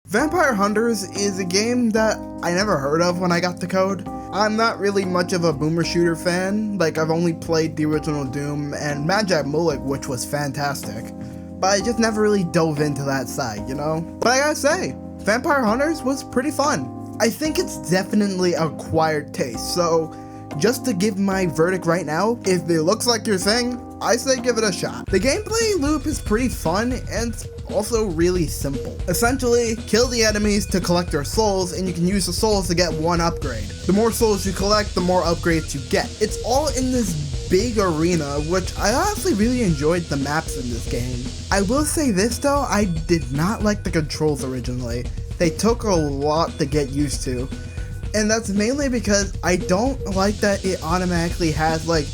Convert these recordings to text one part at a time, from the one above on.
Vampire Hunters is a game that I never heard of when I got the code. I'm not really much of a boomer shooter fan, like I've only played the original Doom and Magi Mulek, which was fantastic, but I just never really dove into that side, you know? But I gotta say, Vampire Hunters was pretty fun. I think it's definitely an acquired taste, so just to give my verdict right now, if it looks like your thing, I say give it a shot. The gameplay loop is pretty fun and it's also really simple. Essentially, kill the enemies to collect their souls, and you can use the souls to get one upgrade. The more souls you collect, the more upgrades you get. It's all in this big arena, which I honestly really enjoyed the maps in this game. I will say this though, I did not like the controls originally. They took a lot to get used to. And that's mainly because I don't like that it automatically has like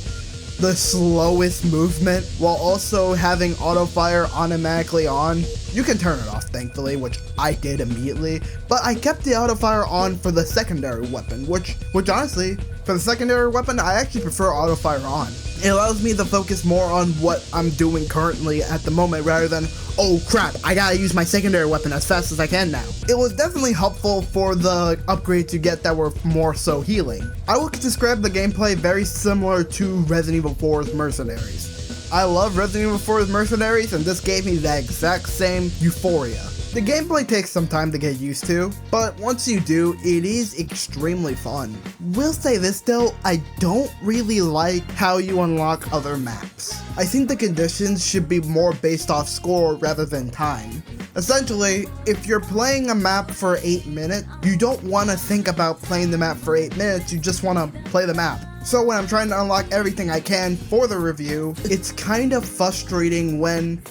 the slowest movement while also having auto fire automatically on. You can turn it off thankfully, which I did immediately, but I kept the auto fire on for the secondary weapon, which honestly, for the secondary weapon, I actually prefer auto fire on. It allows me to focus more on what I'm doing currently at the moment rather than, oh crap, I gotta use my secondary weapon as fast as I can now. It was definitely helpful for the upgrades you get that were more so healing. I would describe the gameplay very similar to Resident Evil 4's Mercenaries. I love Resident Evil 4's Mercenaries, and this gave me that exact same euphoria. The gameplay takes some time to get used to, but once you do, it is extremely fun. Will say this though, I don't really like how you unlock other maps. I think the conditions should be more based off score rather than time. Essentially, if you're playing a map for 8 minutes, you don't want to think about playing the map for 8 minutes, you just want to play the map. So when I'm trying to unlock everything I can for the review, it's kind of frustrating when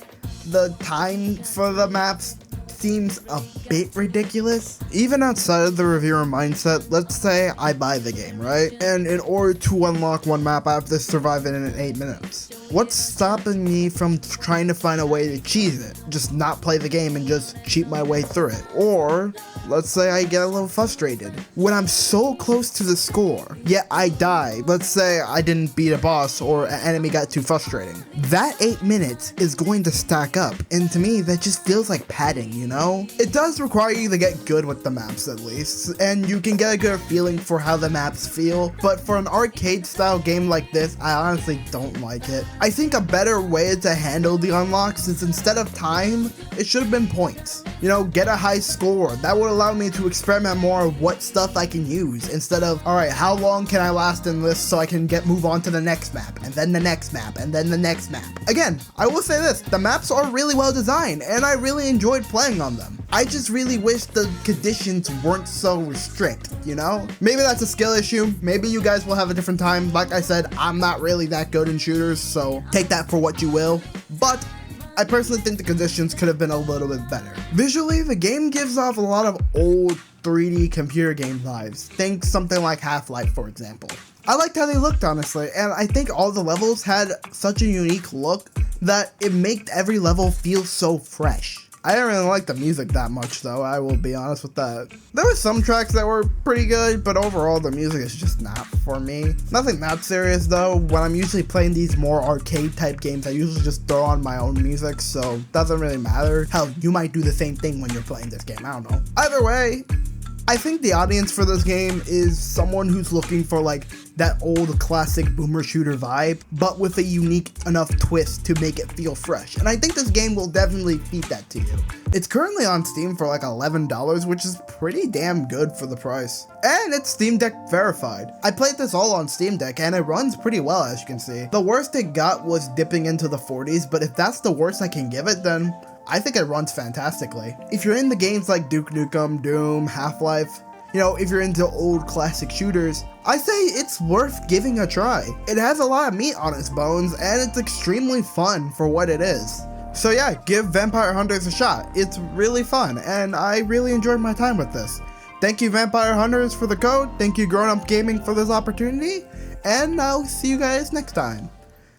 the time for the maps seems a bit ridiculous. Even outside of the reviewer mindset, let's say I buy the game, right? And in order to unlock one map, I have to survive it in 8 minutes. What's stopping me from trying to find a way to cheese it? Just not play the game and just cheat my way through it. Or, let's say I get a little frustrated. When I'm so close to the score, yet I die. Let's say I didn't beat a boss or an enemy got too frustrating. That 8 minutes is going to stack up, and to me, that just feels like padding, you know? It does require you to get good with the maps at least, and you can get a good feeling for how the maps feel, but for an arcade style game like this, I honestly don't like it. I think a better way to handle the unlocks is instead of time, it should have been points. You know, get a high score. That would allow me to experiment more of what stuff I can use instead of, alright, how long can I last in this so I can move on to the next map, and then the next map, and then the next map. Again, I will say this, the maps are really well designed, and I really enjoyed playing on them. I just really wish the conditions weren't so strict, you know? Maybe that's a skill issue, maybe you guys will have a different time. Like I said, I'm not really that good in shooters, so take that for what you will, but I personally think the conditions could have been a little bit better. Visually, the game gives off a lot of old 3D computer game vibes. Think something like Half-Life, for example. I liked how they looked, honestly, and I think all the levels had such a unique look that it made every level feel so fresh. I didn't really like the music that much though, I will be honest with that. There were some tracks that were pretty good, but overall the music is just not for me. Nothing that serious though. When I'm usually playing these more arcade type games, I usually just throw on my own music, so it doesn't really matter. Hell, you might do the same thing when you're playing this game, I don't know. Either way, I think the audience for this game is someone who's looking for like that old classic boomer shooter vibe, but with a unique enough twist to make it feel fresh. And I think this game will definitely feed that to you. It's currently on Steam for like $11, which is pretty damn good for the price. And it's Steam Deck verified. I played this all on Steam Deck and it runs pretty well, as you can see. The worst it got was dipping into the 40s, but if that's the worst I can give it, then I think it runs fantastically. If you're into games like Duke Nukem, Doom, Half-Life, you know, if you're into old classic shooters, I say it's worth giving a try. It has a lot of meat on its bones and it's extremely fun for what it is. So yeah, give Vampire Hunters a shot. It's really fun and I really enjoyed my time with this. Thank you Vampire Hunters for the code, thank you Grown Up Gaming for this opportunity, and I'll see you guys next time.